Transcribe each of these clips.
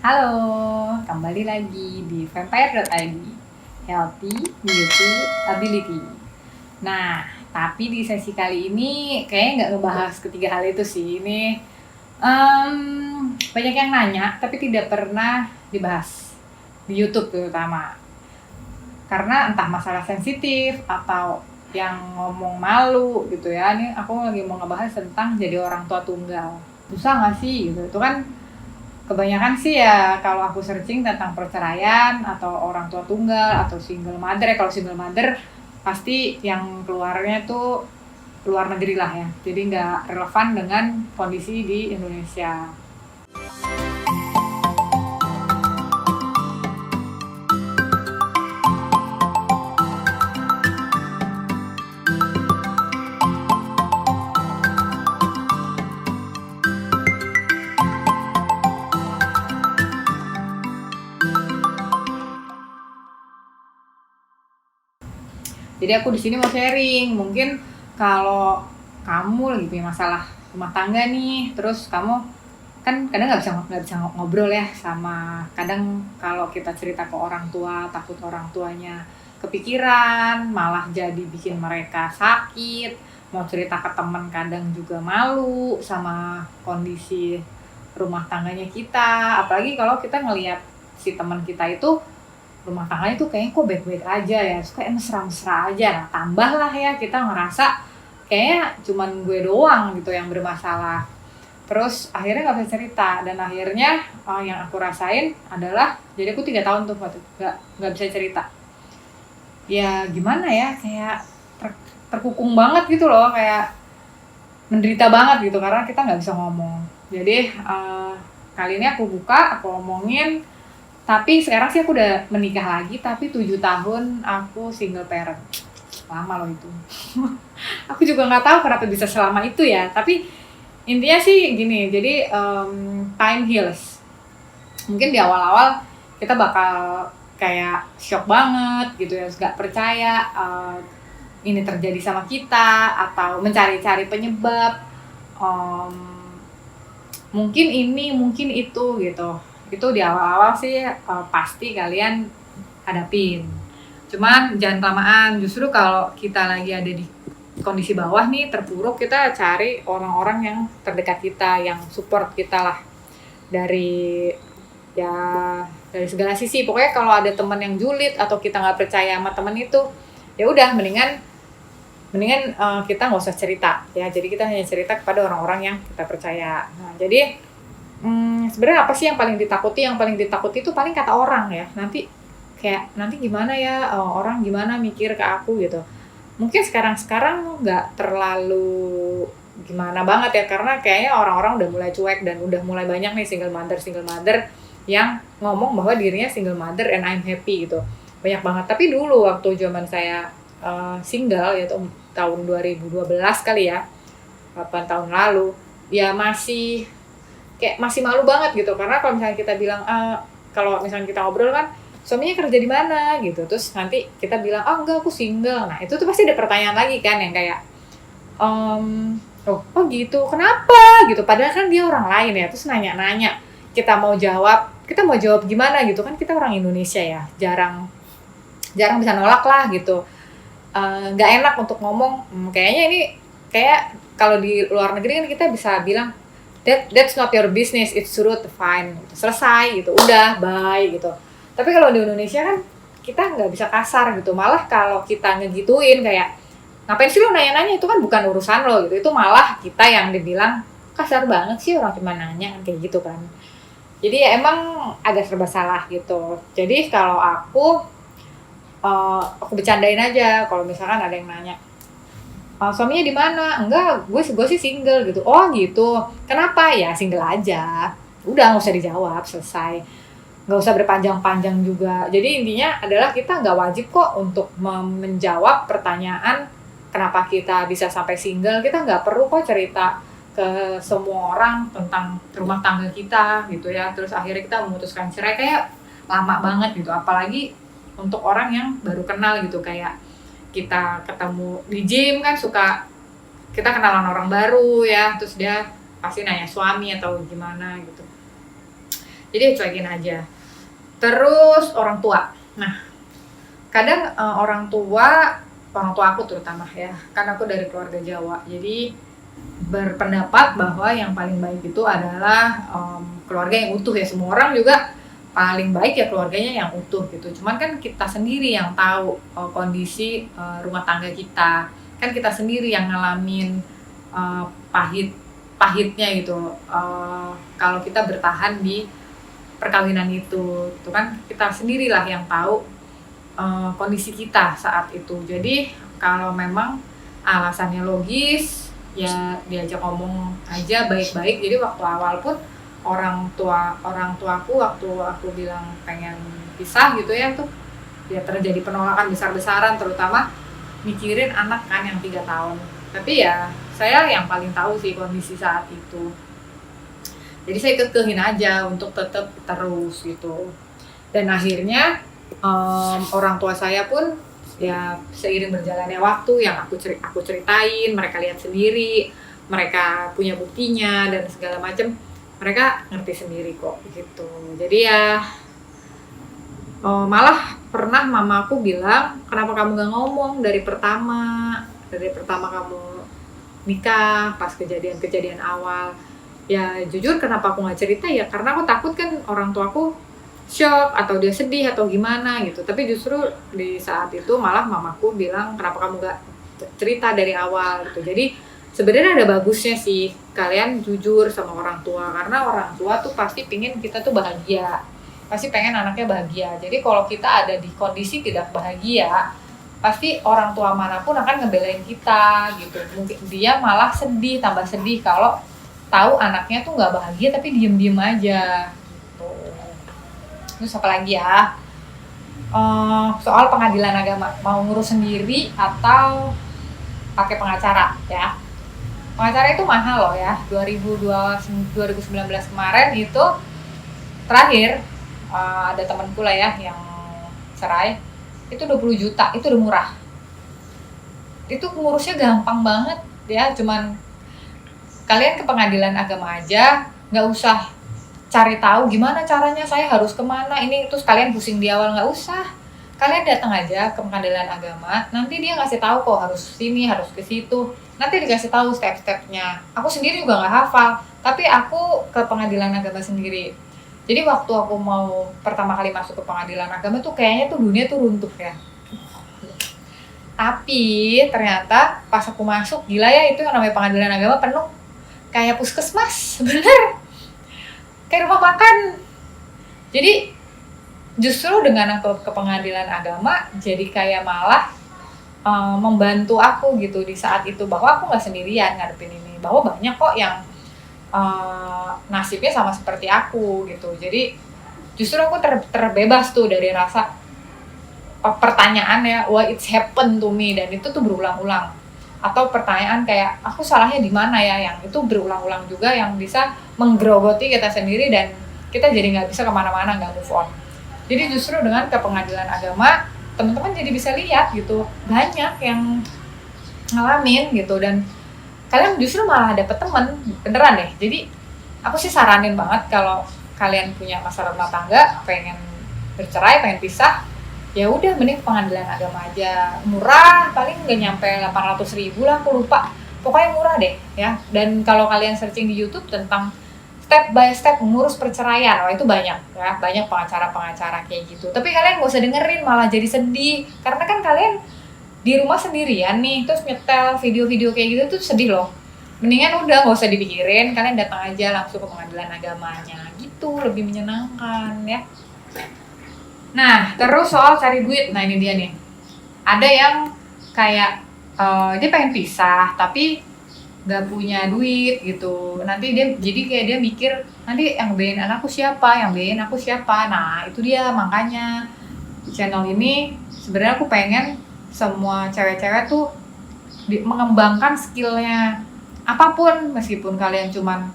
Halo, kembali lagi di vampire.id, Healthy Beauty Ability. Nah, tapi di sesi kali ini kayaknya nggak ngebahas ketiga hal itu sih. Ini banyak yang nanya, tapi tidak pernah dibahas di YouTube terutama. Karena entah masalah sensitif atau yang ngomong malu gitu ya. Ini aku lagi mau ngebahas tentang jadi orang tua tunggal. Susah nggak sih gitu? Itu kan kebanyakan sih ya kalau aku searching tentang perceraian atau orang tua tunggal atau single mother ya. Kalau single mother pasti yang keluarnya tuh luar negeri lah ya, jadi nggak relevan dengan kondisi di Indonesia. Jadi aku di sini mau sharing, mungkin kalau kamu lagi punya masalah rumah tangga nih, terus kamu kan kadang nggak bisa ngobrol ya sama, kadang kalau kita cerita ke orang tua takut orang tuanya kepikiran malah jadi bikin mereka sakit, mau cerita ke teman kadang juga malu sama kondisi rumah tangganya kita, apalagi kalau kita ngelihat si teman kita itu rumah tangganya tuh kayaknya kok baik-baik aja ya, terus kayak mesra-mesra aja. Nah, tambah lah ya kita ngerasa kayaknya cuman gue doang gitu yang bermasalah. Terus akhirnya nggak bisa cerita, dan akhirnya yang aku rasain adalah jadi aku 3 tahun tuh waktu nggak bisa cerita. Ya gimana ya, kayak terkukung banget gitu loh, kayak menderita banget gitu karena kita nggak bisa ngomong. Jadi kali ini aku buka, aku omongin. Tapi sekarang sih aku udah menikah lagi, tapi 7 tahun aku single parent. Lama loh itu. Aku juga nggak tahu kenapa bisa selama itu ya. Tapi intinya sih gini, jadi time heals. Mungkin di awal-awal kita bakal kayak shock banget gitu ya, nggak percaya ini terjadi sama kita, atau mencari-cari penyebab. Mungkin ini, mungkin itu gitu. Itu di awal-awal sih pasti kalian hadapin. Cuman jangan kelamaan, justru kalau kita lagi ada di kondisi bawah nih, terpuruk, kita cari orang-orang yang terdekat kita, yang support kita lah. Dari ya dari segala sisi. Pokoknya kalau ada teman yang julid atau kita nggak percaya sama teman itu, ya udah mendingan kita nggak usah cerita ya. Jadi kita hanya cerita kepada orang-orang yang kita percaya. Nah, jadi sebenarnya apa sih yang paling ditakuti? Yang paling ditakuti itu paling kata orang ya. Nanti gimana ya, orang gimana mikir ke aku gitu. Mungkin sekarang nggak terlalu gimana banget ya, karena kayaknya orang-orang udah mulai cuek dan udah mulai banyak nih single mother yang ngomong bahwa dirinya single mother and I'm happy gitu. Banyak banget. Tapi dulu waktu zaman saya single, yaitu tahun 2012 kali ya, 8 tahun lalu, ya masih malu banget gitu. Karena kalau misalnya kita bilang kalau misalnya kita ngobrol kan, suaminya kerja di mana gitu, terus nanti kita bilang enggak, aku single. Nah itu tuh pasti ada pertanyaan lagi kan, yang kayak oh gitu, kenapa gitu, padahal kan dia orang lain ya. Terus nanya-nanya, kita mau jawab gimana gitu kan, kita orang Indonesia ya, jarang bisa nolak lah gitu. Nggak enak untuk ngomong, kayaknya ini kayak kalau di luar negeri kan kita bisa bilang that's not your business, it's rude, fine, selesai gitu, udah bye gitu. Tapi kalau di Indonesia kan kita nggak bisa kasar gitu, malah kalau kita ngegituin kayak ngapain sih lo nanya-nanya, itu kan bukan urusan lo gitu, itu malah kita yang dibilang kasar banget sih, orang cuma nanya kayak gitu kan. Jadi ya emang agak serba salah gitu. Jadi kalau aku bercandain aja kalau misalkan ada yang nanya, suaminya di mana? Enggak, gue sih single gitu. Oh gitu. Kenapa? Ya single aja. Udah nggak usah dijawab, selesai. Nggak usah berpanjang-panjang juga. Jadi intinya adalah kita nggak wajib kok untuk menjawab pertanyaan kenapa kita bisa sampai single. Kita nggak perlu kok cerita ke semua orang tentang rumah tangga kita gitu ya. Terus akhirnya kita memutuskan cerai, kayak lama banget gitu. Apalagi untuk orang yang baru kenal gitu, kayak kita ketemu di gym kan, suka kita kenalan orang baru ya, terus dia pasti nanya suami atau gimana gitu. Jadi cuekin aja. Terus orang tua. Nah, kadang orang tua aku terutama ya, kan aku dari keluarga Jawa. Jadi berpendapat bahwa yang paling baik itu adalah keluarga yang utuh ya. Semua orang juga paling baik ya keluarganya yang utuh gitu. Cuman kan kita sendiri yang tahu kondisi rumah tangga kita. Kan kita sendiri yang ngalamin pahitnya gitu. Kalau kita bertahan di perkawinan itu kan kita sendirilah yang tahu kondisi kita saat itu. Jadi kalau memang alasannya logis, ya diajak ngomong aja baik-baik. Jadi waktu awal pun orang tuaku waktu aku bilang pengen pisah gitu ya, tuh ya terjadi penolakan besar-besaran, terutama mikirin anak kan yang 3 tahun. Tapi ya saya yang paling tahu sih kondisi saat itu. Jadi saya kekehin aja untuk tetap terus gitu. Dan akhirnya orang tua saya pun ya seiring berjalannya waktu yang aku ceritain, mereka lihat sendiri, mereka punya buktinya dan segala macam, mereka ngerti sendiri kok gitu. Jadi ya malah pernah mamaku bilang, kenapa kamu gak ngomong dari pertama kamu nikah, pas kejadian awal. Ya jujur kenapa aku gak cerita ya karena aku takut kan orang tuaku shock atau dia sedih atau gimana gitu. Tapi justru di saat itu malah mamaku bilang, kenapa kamu gak cerita dari awal gitu. Jadi sebenarnya ada bagusnya sih kalian jujur sama orang tua, karena orang tua tuh pasti pingin kita tuh bahagia, pasti pengen anaknya bahagia. Jadi kalau kita ada di kondisi tidak bahagia, pasti orang tua manapun akan ngebelain kita gitu. Mungkin dia malah sedih, tambah sedih kalau tahu anaknya tuh nggak bahagia tapi diem aja gitu. Terus apa lagi ya, soal pengadilan agama, mau ngurus sendiri atau pakai pengacara ya. Pengacara itu mahal loh ya. 2019 kemarin itu terakhir ada temanku lah ya yang cerai, itu 20 juta, itu udah murah. Itu ngurusnya gampang banget ya, cuman kalian ke pengadilan agama aja, nggak usah cari tahu gimana caranya, saya harus kemana ini, terus kalian pusing di awal, nggak usah. Kalian datang aja ke pengadilan agama, nanti dia ngasih tahu kok harus sini, harus ke situ, nanti dikasih tahu step-stepnya. Aku sendiri juga nggak hafal, tapi aku ke pengadilan agama sendiri. Jadi waktu aku mau pertama kali masuk ke pengadilan agama tuh kayaknya tuh dunia tuh runtuh ya. Tapi ternyata pas aku masuk, gila ya, itu yang namanya pengadilan agama penuh. Kayak puskesmas, bener. Kayak rumah makan. Jadi justru dengan aku ke pengadilan agama, jadi kayak malah membantu aku gitu di saat itu, bahwa aku nggak sendirian ngadepin ini, bahwa banyak kok yang nasibnya sama seperti aku gitu. Jadi justru aku terbebas tuh dari rasa pertanyaan ya, why it's happen to me, dan itu tuh berulang-ulang. Atau pertanyaan kayak aku salahnya di mana ya, yang itu berulang-ulang juga, yang bisa menggerogoti kita sendiri dan kita jadi nggak bisa kemana-mana, nggak move on. Jadi justru dengan ke pengadilan agama, teman-teman jadi bisa lihat gitu, banyak yang ngalamin gitu, dan kalian justru malah dapet temen beneran deh. Jadi aku sih saranin banget kalau kalian punya masalah rumah tangga, pengen bercerai, pengen pisah, ya udah mending pengadilan agama aja, murah, paling nggak nyampe 800.000 lah, aku lupa, pokoknya murah deh ya. Dan kalau kalian searching di YouTube tentang step by step mengurus perceraian, itu banyak ya, banyak pengacara kayak gitu. Tapi kalian nggak usah dengerin, malah jadi sedih, karena kan kalian di rumah sendirian nih, terus nyetel video-video kayak gitu tuh sedih loh. Mendingan udah nggak usah dipikirin, kalian datang aja langsung ke pengadilan agamanya gitu, lebih menyenangkan ya. Nah, terus soal cari duit, nah ini dia nih. Ada yang kayak dia pengen pisah tapi nggak punya duit gitu. Nanti dia mikir, nanti yang biayain anakku siapa, yang biayain aku siapa. Nah, itu dia, makanya channel ini sebenarnya aku pengen semua cewek-cewek tuh mengembangkan skillnya apapun, meskipun kalian cuman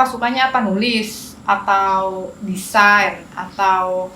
sukanya nulis atau desain atau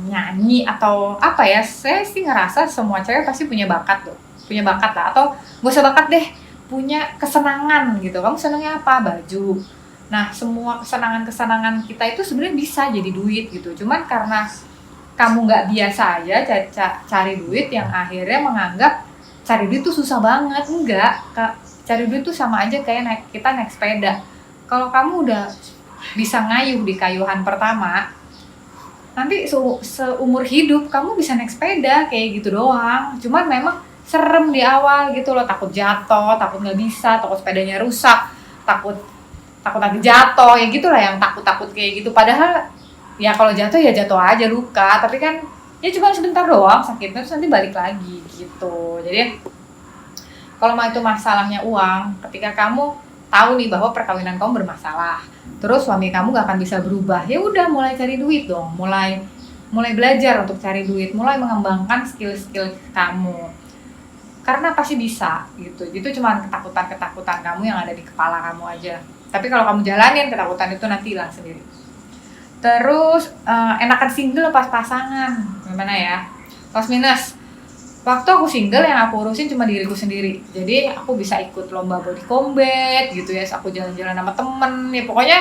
nyanyi atau apa ya. Saya sih ngerasa semua cewek pasti punya bakat lah, atau gak usah bakat deh, punya kesenangan gitu. Kamu senangnya apa? Baju. Nah, semua kesenangan-kesenangan kita itu sebenarnya bisa jadi duit gitu. Cuman karena kamu nggak biasa aja cari duit yang akhirnya menganggap cari duit tuh susah banget. Enggak, cari duit tuh sama aja kayak kita naik sepeda. Kalau kamu udah bisa ngayuh di kayuhan pertama, nanti seumur hidup kamu bisa naik sepeda kayak gitu doang. Cuman memang serem di awal gitu loh, takut jatuh, takut nggak bisa, takut sepedanya rusak, takut takut lagi jatuh, ya gitulah yang takut-takut kayak gitu. Padahal ya kalau jatuh ya jatuh aja luka, tapi kan ya cuma sebentar doang sakitnya, terus nanti balik lagi gitu. Jadi kalau itu masalahnya uang, ketika kamu tahu nih bahwa perkawinan kamu bermasalah, terus suami kamu gak akan bisa berubah, ya udah mulai cari duit dong, mulai belajar untuk cari duit, mulai mengembangkan skill-skill kamu, karena pasti bisa gitu. Itu cuma ketakutan kamu yang ada di kepala kamu aja. Tapi kalau kamu jalanin, ketakutan itu nanti hilang sendiri. Terus enakan single pas pasangan, gimana ya? Plus minus. Waktu aku single yang aku urusin cuma diriku sendiri. Jadi aku bisa ikut lomba body combat gitu ya, aku jalan-jalan sama temen, ya pokoknya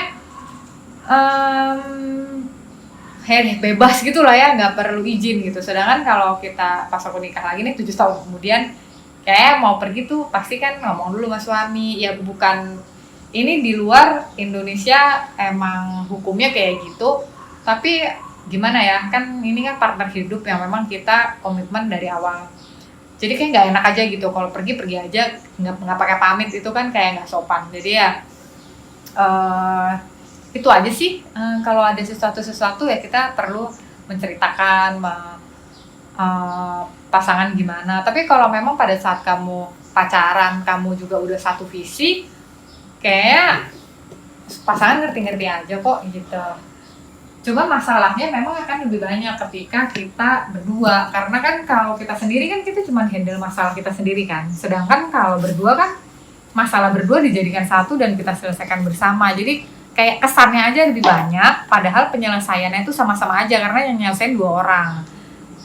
bebas gitu lah ya, nggak perlu izin gitu. Sedangkan kalau kita pas aku nikah lagi nih 7 tahun kemudian, kayak mau pergi tuh pasti kan ngomong dulu sama suami. Ya bukan, ini di luar Indonesia emang hukumnya kayak gitu, tapi gimana ya, kan ini kan partner hidup yang memang kita komitmen dari awal. Jadi kayak nggak enak aja gitu kalau pergi aja nggak pakai pamit, itu kan kayak nggak sopan. Jadi ya itu aja sih. Kalau ada sesuatu ya kita perlu menceritakan pasangan gimana. Tapi kalau memang pada saat kamu pacaran kamu juga udah satu visi, kayak pasangan ngerti-ngerti aja kok gitu. Cuma masalahnya memang akan lebih banyak ketika kita berdua, karena kan kalau kita sendiri kan kita cuma handle masalah kita sendiri kan, sedangkan kalau berdua kan masalah berdua dijadikan satu dan kita selesaikan bersama. Jadi kayak kesannya aja lebih banyak, padahal penyelesaiannya itu sama-sama aja karena yang nyelesain 2 orang.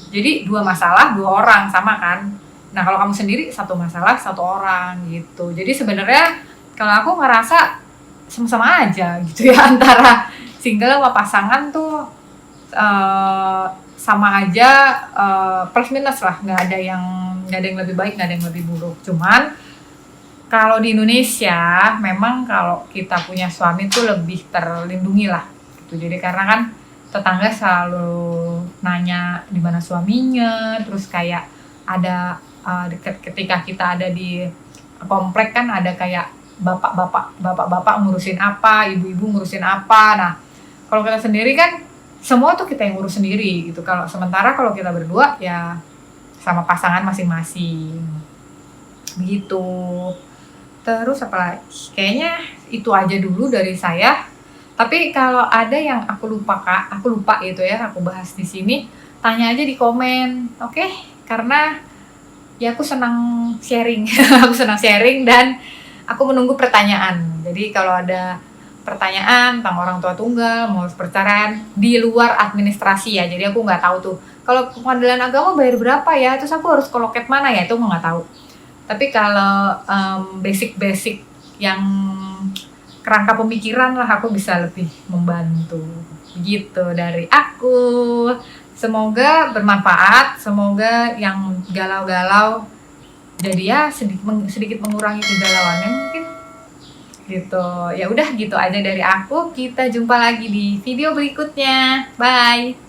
Jadi 2 masalah 2 orang, sama kan. Nah kalau kamu sendiri 1 masalah 1 orang gitu. Jadi sebenarnya kalau aku ngerasa sama-sama aja gitu ya, antara single sama pasangan tuh sama aja, plus minus lah, nggak ada yang lebih baik, nggak ada yang lebih buruk. Cuman kalau di Indonesia memang kalau kita punya suami tuh lebih terlindungi lah gitu. Jadi karena kan tetangga selalu nanya di mana suaminya, terus kayak ada ketika kita ada di komplek kan ada kayak bapak-bapak ngurusin apa, ibu-ibu ngurusin apa. Nah kalau kita sendiri kan semua tuh kita yang ngurus sendiri gitu. Sementara kalau kita berdua ya sama pasangan masing-masing gitu. Terus apa lagi? Kayaknya itu aja dulu dari saya. Tapi kalau ada yang aku lupa gitu ya, aku bahas di sini, tanya aja di komen, oke? Karena ya aku senang sharing, aku senang sharing dan aku menunggu pertanyaan. Jadi kalau ada pertanyaan tentang orang tua tunggal, mau perceraian di luar administrasi ya, jadi aku nggak tahu tuh. Kalau pengadilan agama bayar berapa ya? Terus aku harus ke loket mana ya? Itu aku nggak tahu. Tapi kalau basic yang kerangka pemikiran lah, aku bisa lebih membantu. Gitu dari aku. Semoga bermanfaat, semoga yang galau-galau jadi ya sedikit mengurangi kegalauannya mungkin. Gitu. Ya udah gitu aja dari aku. Kita jumpa lagi di video berikutnya. Bye.